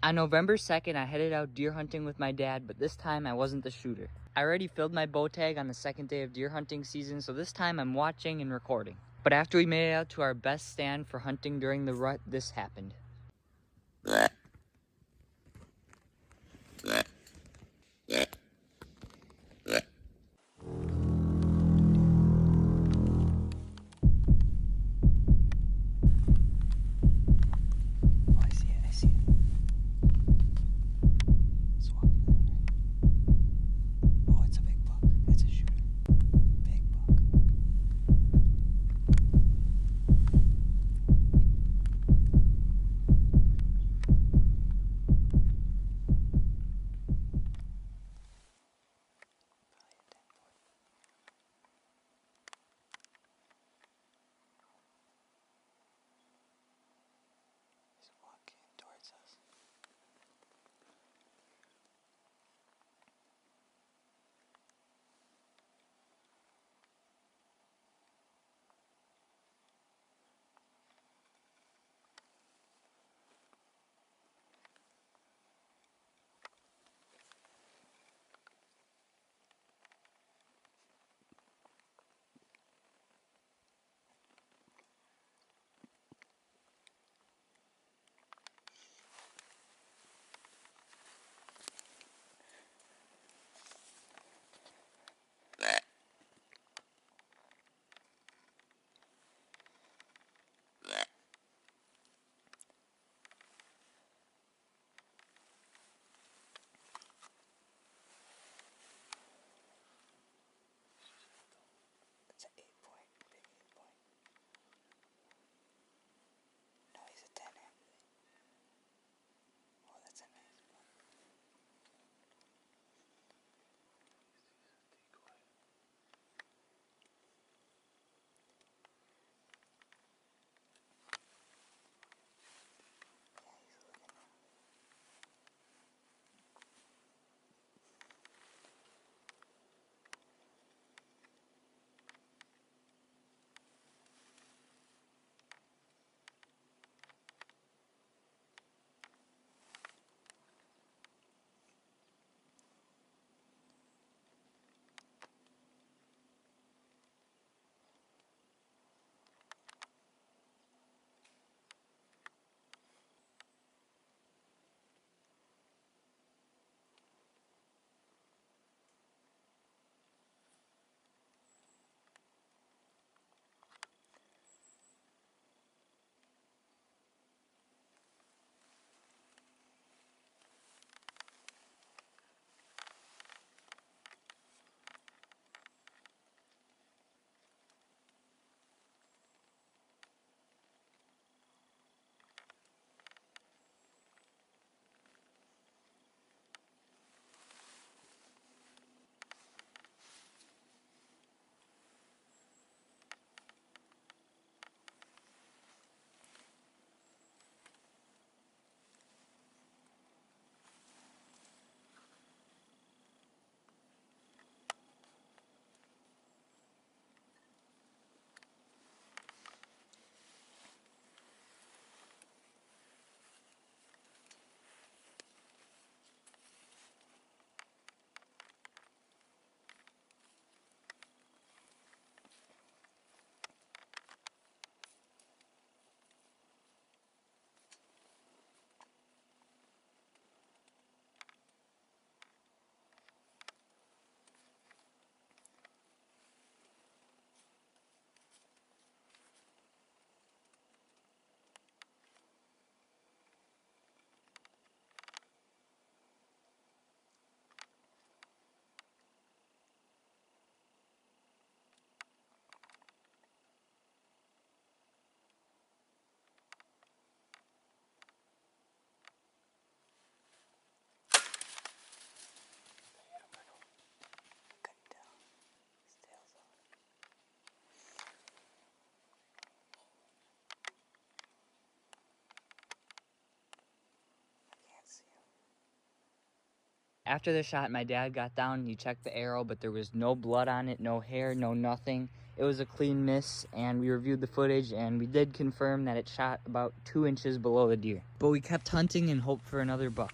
On November 2nd, I headed out deer hunting with my dad, but this time I wasn't the shooter. I already filled my bow tag on the second day of deer hunting season, so this time I'm watching and recording. But after we made it out to our best stand for hunting during the rut, this happened. After the shot, my dad got down and he checked the arrow, but there was no blood on it, no hair, no nothing. It was a clean miss, and we reviewed the footage, and we did confirm that it shot about 2 inches below the deer. But we kept hunting and hoped for another buck.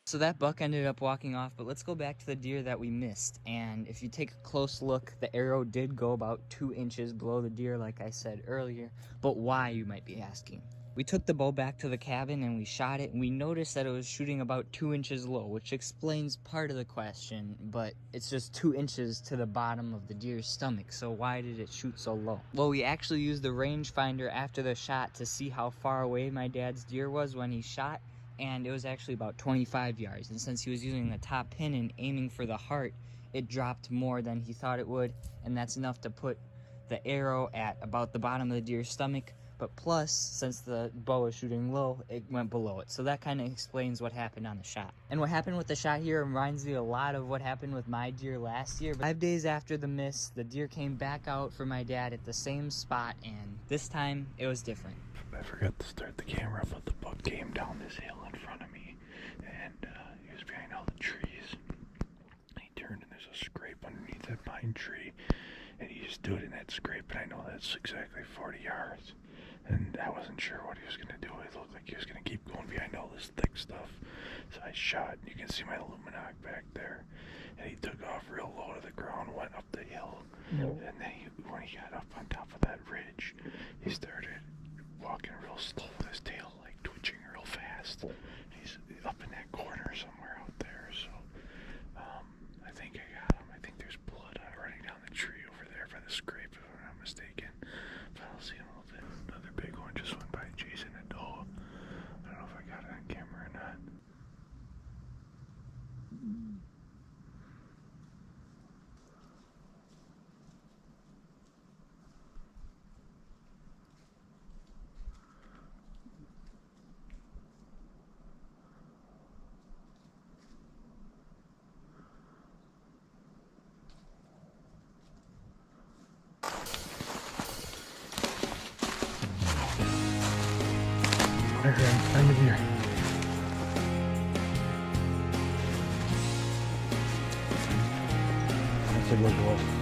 So that buck ended up walking off, but let's go back to the deer that we missed. And if you take a close look, the arrow did go about 2 inches below the deer, like I said earlier. But why, you might be asking? We took the bow back to the cabin and we shot it, and we noticed that it was shooting about 2 inches low, which explains part of the question, but it's just 2 inches to the bottom of the deer's stomach, so why did it shoot so low? Well, we actually used the rangefinder after the shot to see how far away my dad's deer was when he shot, and it was actually about 25 yards. And since he was using the top pin and aiming for the heart, it dropped more than he thought it would, and that's enough to put the arrow at about the bottom of the deer's stomach. But plus, since the bow is shooting low, it went below it. So that kind of explains what happened on the shot. And what happened with the shot here reminds me a lot of what happened with my deer last year. 5 days after the miss, the deer came back out for my dad at the same spot, and this time it was different. I forgot to start the camera, but the buck came down this hill in front of me, and he was behind all the trees. He turned, and there's a scrape underneath that pine tree, and he just stood in that scrape, and I know that's exactly 40 yards. And I wasn't sure what he was going to do. It looked like he was going to keep going behind all this thick stuff. So I shot. You can see my Luminog back there. And he took off real low to the ground, went up the hill. And then when he got up on top of that ridge, he started walking real slow with his tail, like twitching real fast. He's up in that corner somewhere out there. So I think I got him. I think there's blood running down the tree over there by the scrape, if I'm not mistaken. But I'll see him a little bit. Another big one just went by chasing a doe. I don't know if I got it on camera or not. Right here, I'm here. That's a good boy.